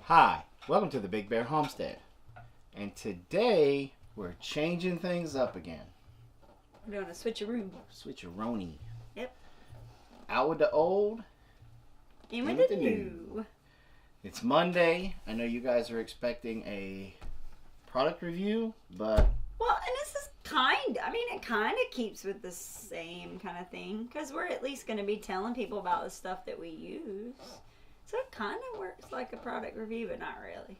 Hi, welcome to the Big Bear Homestead. And today we're changing things up again. We're doing a switcheroo. Switcheroni. Yep. Out with the old, In with the new. It's Monday. I know you guys are expecting a product review, but... Well, and this is it kind of keeps with the same kind of thing. Because we're at least going to be telling people about the stuff that we use. So it kind of works like a product review, but not really.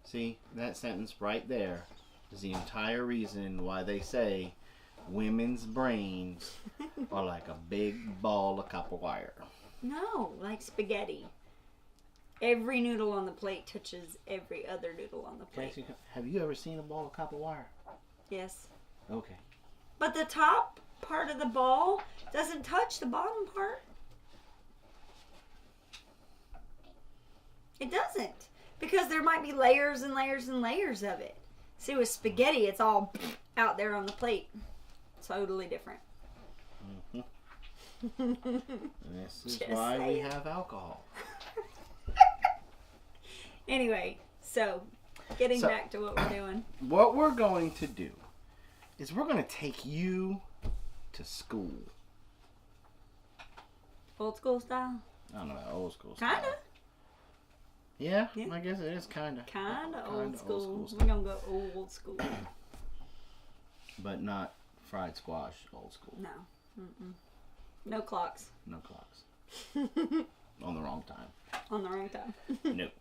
See, that sentence right there is the entire reason why they say women's brains are like a big ball of copper wire. No, like spaghetti. Every noodle on the plate touches every other noodle on the plate. Have you ever seen a ball of copper wire? Yes. Okay. But the top part of the ball doesn't touch the bottom part. It doesn't. Because there might be layers and layers and layers of it. See, with spaghetti, it's all out there on the plate. Totally different. Mm-hmm. This is Just why we saying. have alcohol. Anyway, so getting back to what we're doing. What we're going to do is we're going to take you to school. Old school style? I don't know, old school style. Kinda. Yeah, I guess it is kinda. Kinda old school. style. We're gonna go old school. But not fried squash old school. No. Mm-mm. No clocks. No clocks. On the wrong time. On the wrong time. Nope.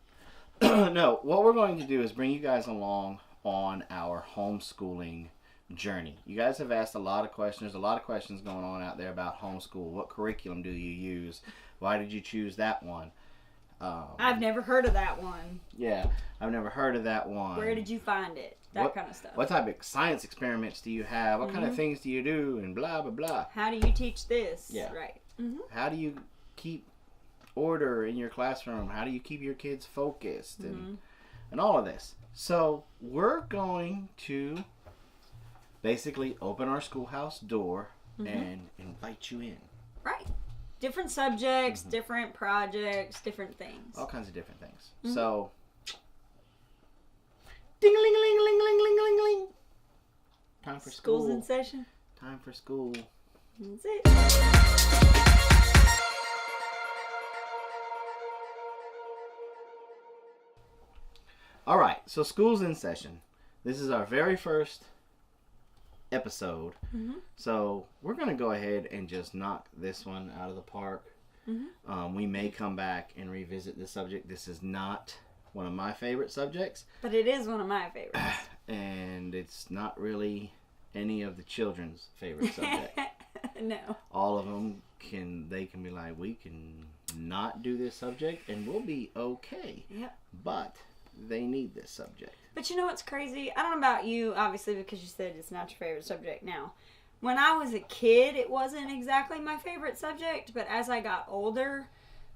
No, what we're going to do is bring you guys along on our homeschooling journey. You guys have asked a lot of questions. There's a lot of questions going on out there about homeschool. What curriculum do you use? Why did you choose that one? I've never heard of that one. Yeah, I've never heard of that one. Where did you find it? That kind of stuff. What type of science experiments do you have? What kind of things do you do? And blah, blah, blah. How do you teach this? Yeah. Right. Mm-hmm. How do you keep order in your classroom? How do you keep your kids focused? And all of this. So we're going to basically open our schoolhouse door and invite you in. Right. Different subjects, different projects, different things. All kinds of different things. So, ding-a-ling-a-ling-a-ling-a-ling-a-ling-a-ling. Time for school. School's in session. Time for school. That's it. All right, so school's in session. This is our very first episode. So we're going to go ahead and just knock this one out of the park. We may come back and revisit this subject. This is not one of my favorite subjects. But it is one of my favorites. And it's not really any of the children's favorite subject. No. All of them can be like, we can not do this subject and we'll be okay. Yep. But they need this subject. But you know what's crazy? I don't know about you, obviously, because you said it's not your favorite subject now. When I was a kid, it wasn't exactly my favorite subject, but as I got older,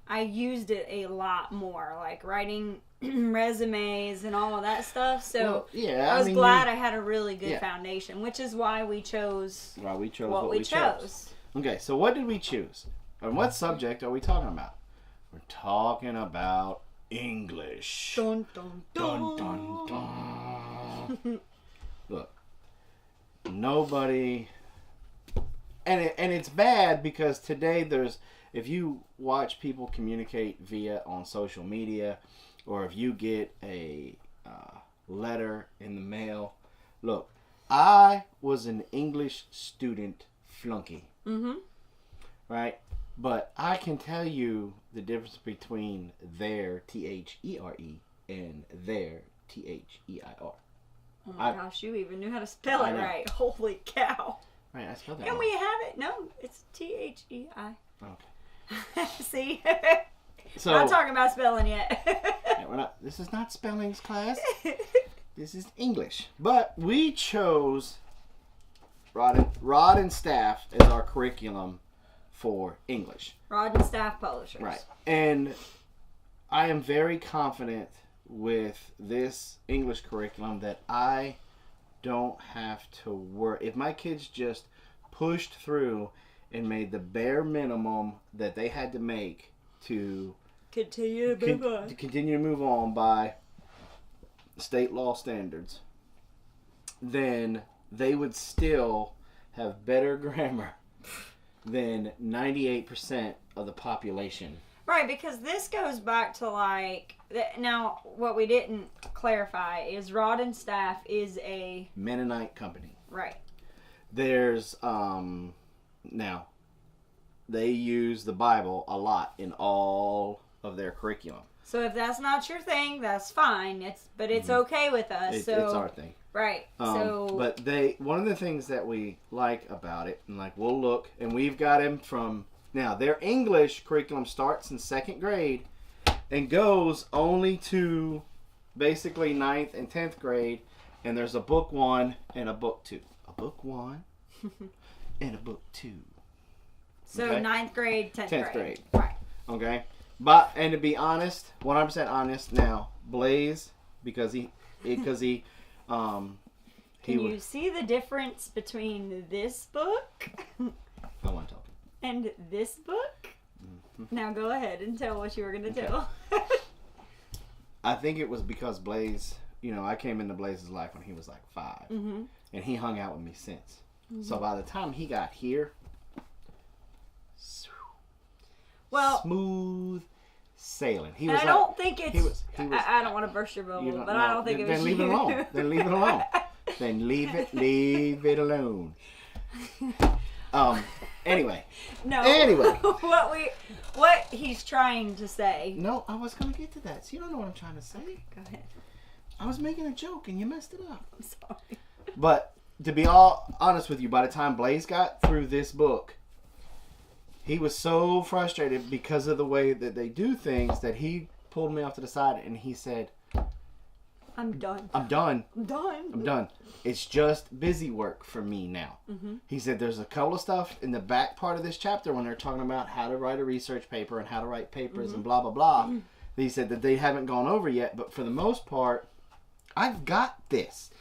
I used it a lot more, like writing resumes and all of that stuff. So I was glad I had a really good foundation, which is why we chose what we chose. Okay, so what did we choose? And what subject are we talking about? We're talking about English. Dun, dun, dun. Dun, dun, dun. Look, nobody... And it's bad because today if you watch people communicate on social media, or if you get a letter in the mail, look, I was an English student flunky, right? But I can tell you the difference between their T-H-E-R-E and their T-H-E-I-R. Oh my gosh, you even knew how to spell it right. Holy cow. Right, I spelled that And wrong. we have it. No, it's T-H-E-I. Okay. See? So, not talking about spelling yet. yeah, this is not spellings class. This is English. But we chose Rod and Staff as our curriculum for English. Rod and Staff Publishers. Right. And I am very confident with this English curriculum that I don't have to worry. If my kids just pushed through and made the bare minimum that they had to make to continue to move on. To continue to move on by state law standards, then they would still have better grammar than 98% of the population. Right, because this goes back to like now. What we didn't clarify is Rod and Staff is a Mennonite company. Right. There's now they use the Bible a lot in all of their curriculum. So if that's not your thing, that's fine. It's okay with us. It's our thing. Right. But one of the things that we like about it, and like we'll look, and we've got them from now. Their English curriculum starts in 2nd grade and goes only to basically 9th and 10th grade, and there's a book 1 and a book 2. A book 1 and a book 2. So okay? 9th grade, 10th grade. Right. Okay. But and to be honest, 100% honest now, Blaze because he Can you see the difference between this book I want to talk. and this book? Mm-hmm. Now go ahead and tell what you were going to tell. I think it was because Blaze, I came into Blaze's life when he was like 5. Mm-hmm. And he hung out with me since. Mm-hmm. So by the time he got here, smooth sailing. He was I don't think it's... He was, I don't want to burst your bubble, but I don't think it was Then leave it alone. Then leave it alone. Then leave it alone. Anyway. No. Anyway. What he's trying to say. No, I was going to get to that. So you don't know what I'm trying to say. Go ahead. I was making a joke and you messed it up. I'm sorry. But to be all honest with you, by the time Blaze got through this book, he was so frustrated because of the way that they do things that he pulled me off to the side and he said, I'm done. I'm done. I'm done. I'm done. It's just busy work for me now. Mm-hmm. He said there's a couple of stuff in the back part of this chapter when they're talking about how to write a research paper and how to write papers mm-hmm. and blah, blah, blah. Mm-hmm. He said that they haven't gone over yet, but for the most part, I've got this.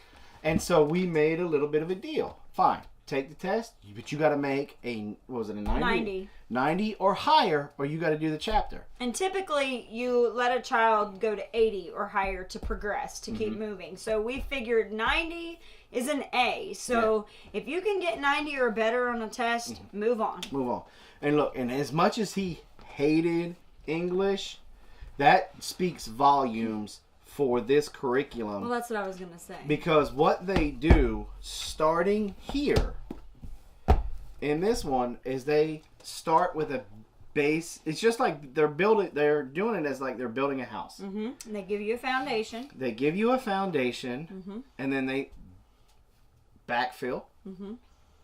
And so we made a little bit of a deal. Fine. Take the test, but you got to make a 90? 90 or higher, or you got to do the chapter. And typically, you let a child go to 80 or higher to progress, to keep Mm-hmm. moving. So we figured 90 is an A. So if you can get 90 or better on a test, mm-hmm. move on. Move on. And look, and as much as he hated English, that speaks volumes for this curriculum. Well, that's what I was going to say. Because what they do, starting here, in this one, is they start with a base. It's just like they're doing it as like they're building a house. Mm-hmm. And they give you a foundation. They give you a foundation, mm-hmm. and then they backfill, mm-hmm.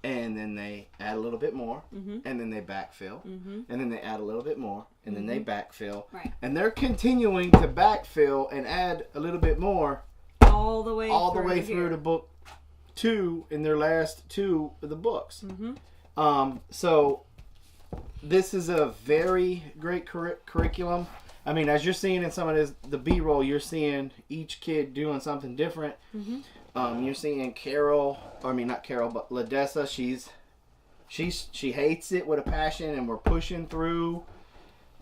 and then they add a little bit more, mm-hmm. and then they backfill, mm-hmm. and then they add a little bit more, and then they backfill. Right. And they're continuing to backfill and add a little bit more all the way through to book 2 in their last 2 of the books. Mm-hmm. So this is a very great curriculum. I mean, as you're seeing in some of the B-roll, you're seeing each kid doing something different. Mm-hmm. You're seeing but Ladessa, she hates it with a passion, and we're pushing through.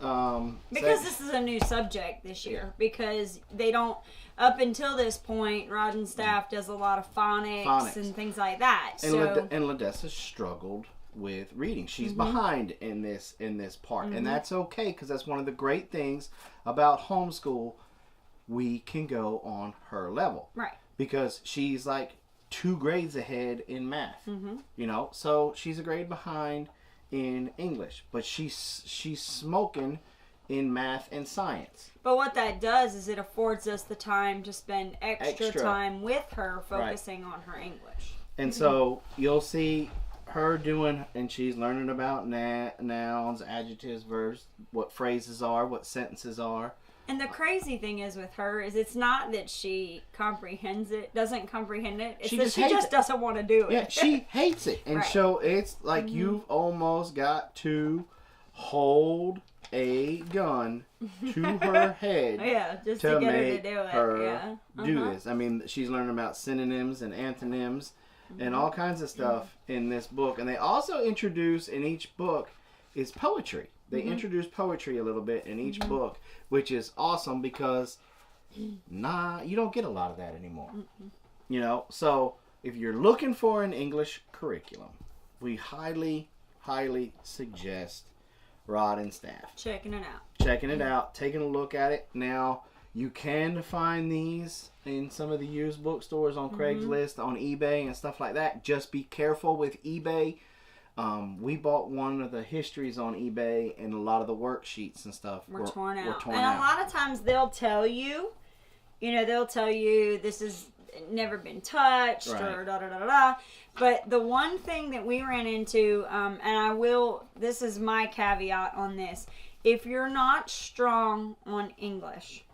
Because this is a new subject this year. Because they don't, up until this point, Rod and Staff does a lot of phonics. And things like that. And Ladessa struggled with reading. She's mm-hmm. behind in this part, mm-hmm. and that's okay, because that's one of the great things about homeschool. We can go on her level, right? Because she's like 2 grades ahead in math. Mm-hmm. So she's a grade behind in English, but she's smoking in math and science. But what that does is it affords us the time to spend extra time with her, focusing on her English. And so you'll see her doing, and she's learning about nouns, adjectives, verbs, what phrases are, what sentences are. And the crazy thing is with her is it's not that she doesn't comprehend it. It's that she just doesn't want to do it. Yeah, she hates it. And right. so it's like mm-hmm. you've almost got to hold a gun to her head just to get her to do it. Her do this. I mean, she's learning about synonyms and antonyms and all kinds of stuff in this book. And they also introduce in each book is poetry. They introduce poetry a little bit in each book, which is awesome because you don't get a lot of that anymore. You know, so if you're looking for an English curriculum, we highly, highly suggest Rod and Staff. Checking it out. Taking a look at it. Now, you can find these in some of the used bookstores on Craigslist, on eBay, and stuff like that. Just be careful with eBay. We bought one of the histories on eBay, and a lot of the worksheets and stuff were torn out. A lot of times they'll tell you, this has never been touched, or da-da-da-da-da. But the one thing that we ran into, this is my caveat on this, if you're not strong on English,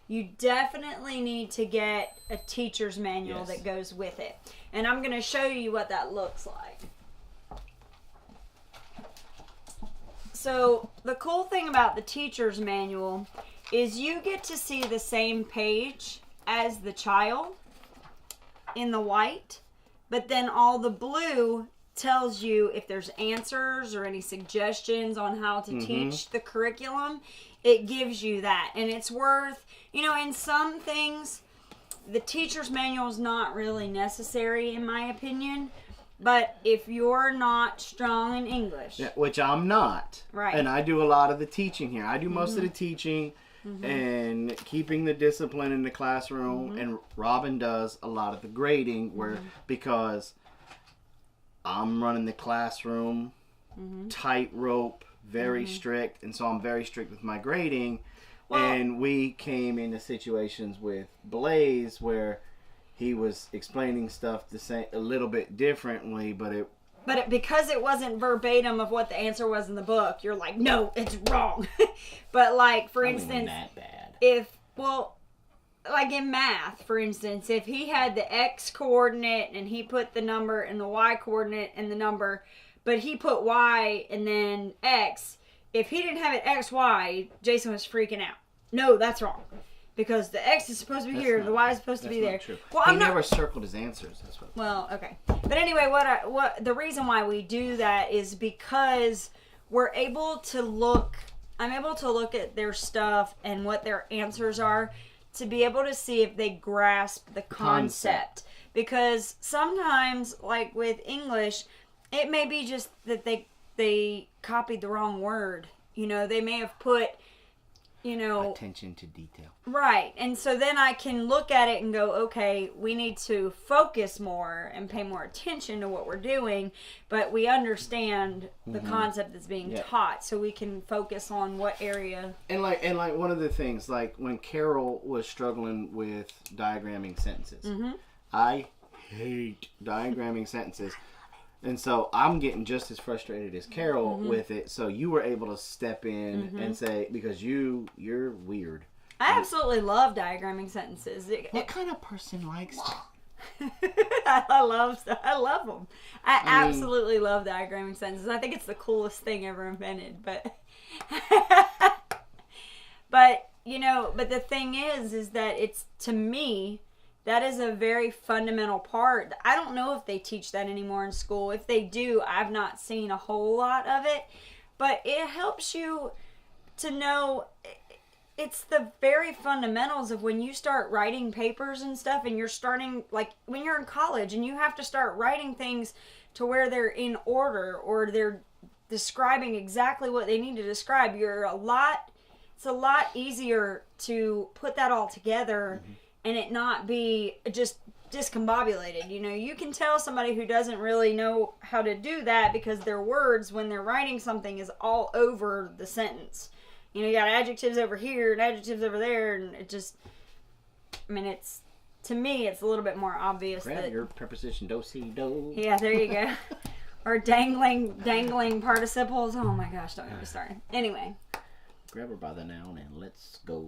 you definitely need to get a teacher's manual that goes with it. And I'm going to show you what that looks like. So the cool thing about the teacher's manual is you get to see the same page as the child in the white, but then all the blue tells you if there's answers or any suggestions on how to teach the curriculum. It gives you that, and it's worth, in some things the teacher's manual is not really necessary in my opinion, but if you're not strong in English, which I'm not, right, and I do a lot of the teaching here, I do most of the teaching and keeping the discipline in the classroom, and Robin does a lot of the grading because I'm running the classroom tightrope, very strict, and so I'm very strict with my grading. And we came into situations with Blaze where he was explaining stuff a little bit differently, because it wasn't verbatim of what the answer was in the book, you're like, no, it's wrong. But like, for instance, that bad. Like in math, for instance, if he had the X coordinate and he put the number and the Y coordinate and the number, but he put Y and then X, if he didn't have it X, Y, Jason was freaking out. No, that's wrong. Because the X is supposed to be here, the Y is supposed to be there. True. Well, he never circled his answers. That's what. Well, okay. But anyway, what the reason why we do that is because we're able to look. I'm able to look at their stuff and what their answers are to be able to see if they grasp the concept. Because sometimes, like with English, it may be just that they copied the wrong word. They may have put, attention to detail. Right. And so then I can look at it and go, okay, we need to focus more and pay more attention to what we're doing, but we understand the concept that's being taught, so we can focus on what area. And like one of the things, like when Carol was struggling with diagramming sentences, I hate diagramming sentences. And so I'm getting just as frustrated as Carol with it. So you were able to step in and say, because you're weird. I absolutely love diagramming sentences. What kind of person likes that? I love them. I absolutely love diagramming sentences. I think it's the coolest thing ever invented. But but the thing is that it's, to me, that is a very fundamental part. I don't know if they teach that anymore in school. If they do, I've not seen a whole lot of it. But it helps you to know, it's the very fundamentals of when you start writing papers and stuff, and you're starting, like when you're in college and you have to start writing things to where they're in order or they're describing exactly what they need to describe. It's a lot easier to put that all together and it not be just discombobulated. You can tell somebody who doesn't really know how to do that because their words, when they're writing something, is all over the sentence. You got adjectives over here and adjectives over there, and it just, to me, it's a little bit more obvious. Grab your preposition, do, see, do. Yeah, there you go. Or dangling participles. Oh my gosh, don't get me started. Anyway. Grab her by the noun and let's go.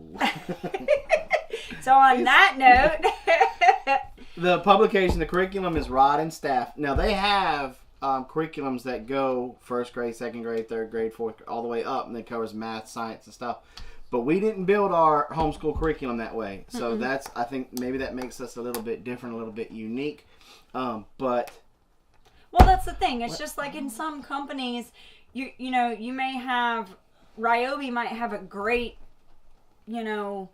So on that note, the publication, the curriculum is Rod and Staff. Now they have curriculums that go first grade, second grade, third grade, fourth, all the way up, and it covers math, science, and stuff. But we didn't build our homeschool curriculum that way. So I think maybe that makes us a little bit different, a little bit unique. Well, that's the thing. It's just like in some companies, you may have Ryobi might have a great, drill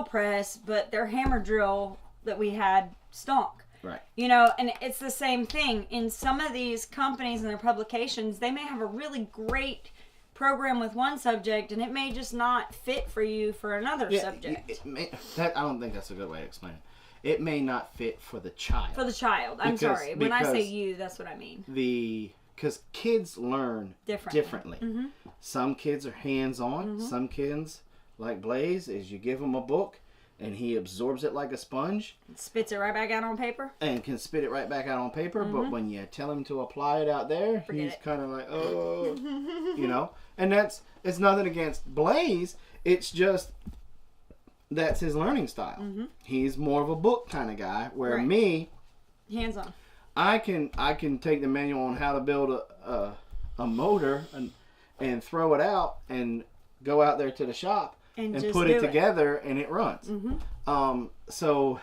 press, but their hammer drill that we had stunk. Right. And it's the same thing. In some of these companies and their publications, they may have a really great program with one subject, and it may just not fit for you for another subject. I don't think that's a good way to explain it. It may not fit for the child. For the child. I'm sorry. When I say you, that's what I mean. Because kids learn differently. Mm-hmm. Some kids are hands-on. Mm-hmm. Some kids, like Blaze, is you give him a book, and he absorbs it like a sponge. Spits it right back out on paper. And can spit it right back out on paper. Mm-hmm. But when you tell him to apply it out there, he's kind of like, oh, And it's nothing against Blaze. It's just, that's his learning style. Mm-hmm. He's more of a book kind of guy, where me, hands-on. I can take the manual on how to build a motor and throw it out and go out there to the shop and put it together and it runs. Mm-hmm. So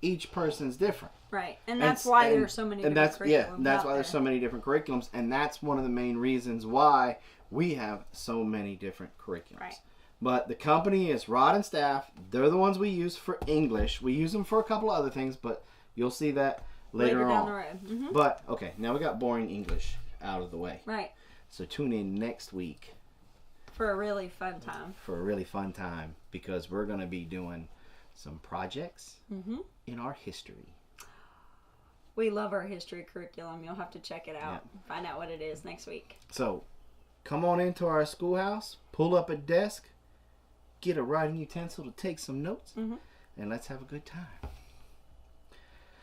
each person's different. Right. And that's why there are so many different curriculums. Yeah, that's why there's so many different curriculums, and that's one of the main reasons why we have so many different curriculums. Right. But the company is Rod and Staff. They're the ones we use for English. We use them for a couple of other things, but you'll see that later down on. The road. Mm-hmm. But, okay, now we got boring English out of the way. Right. So tune in next week. For a really fun time. Because we're going to be doing some projects in our history. We love our history curriculum. You'll have to check it out. Find out what it is next week. So, come on into our schoolhouse, pull up a desk, get a writing utensil to take some notes, and let's have a good time.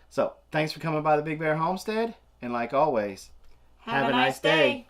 So, thanks for coming by the Big Bear Homestead, and like always, have a nice day.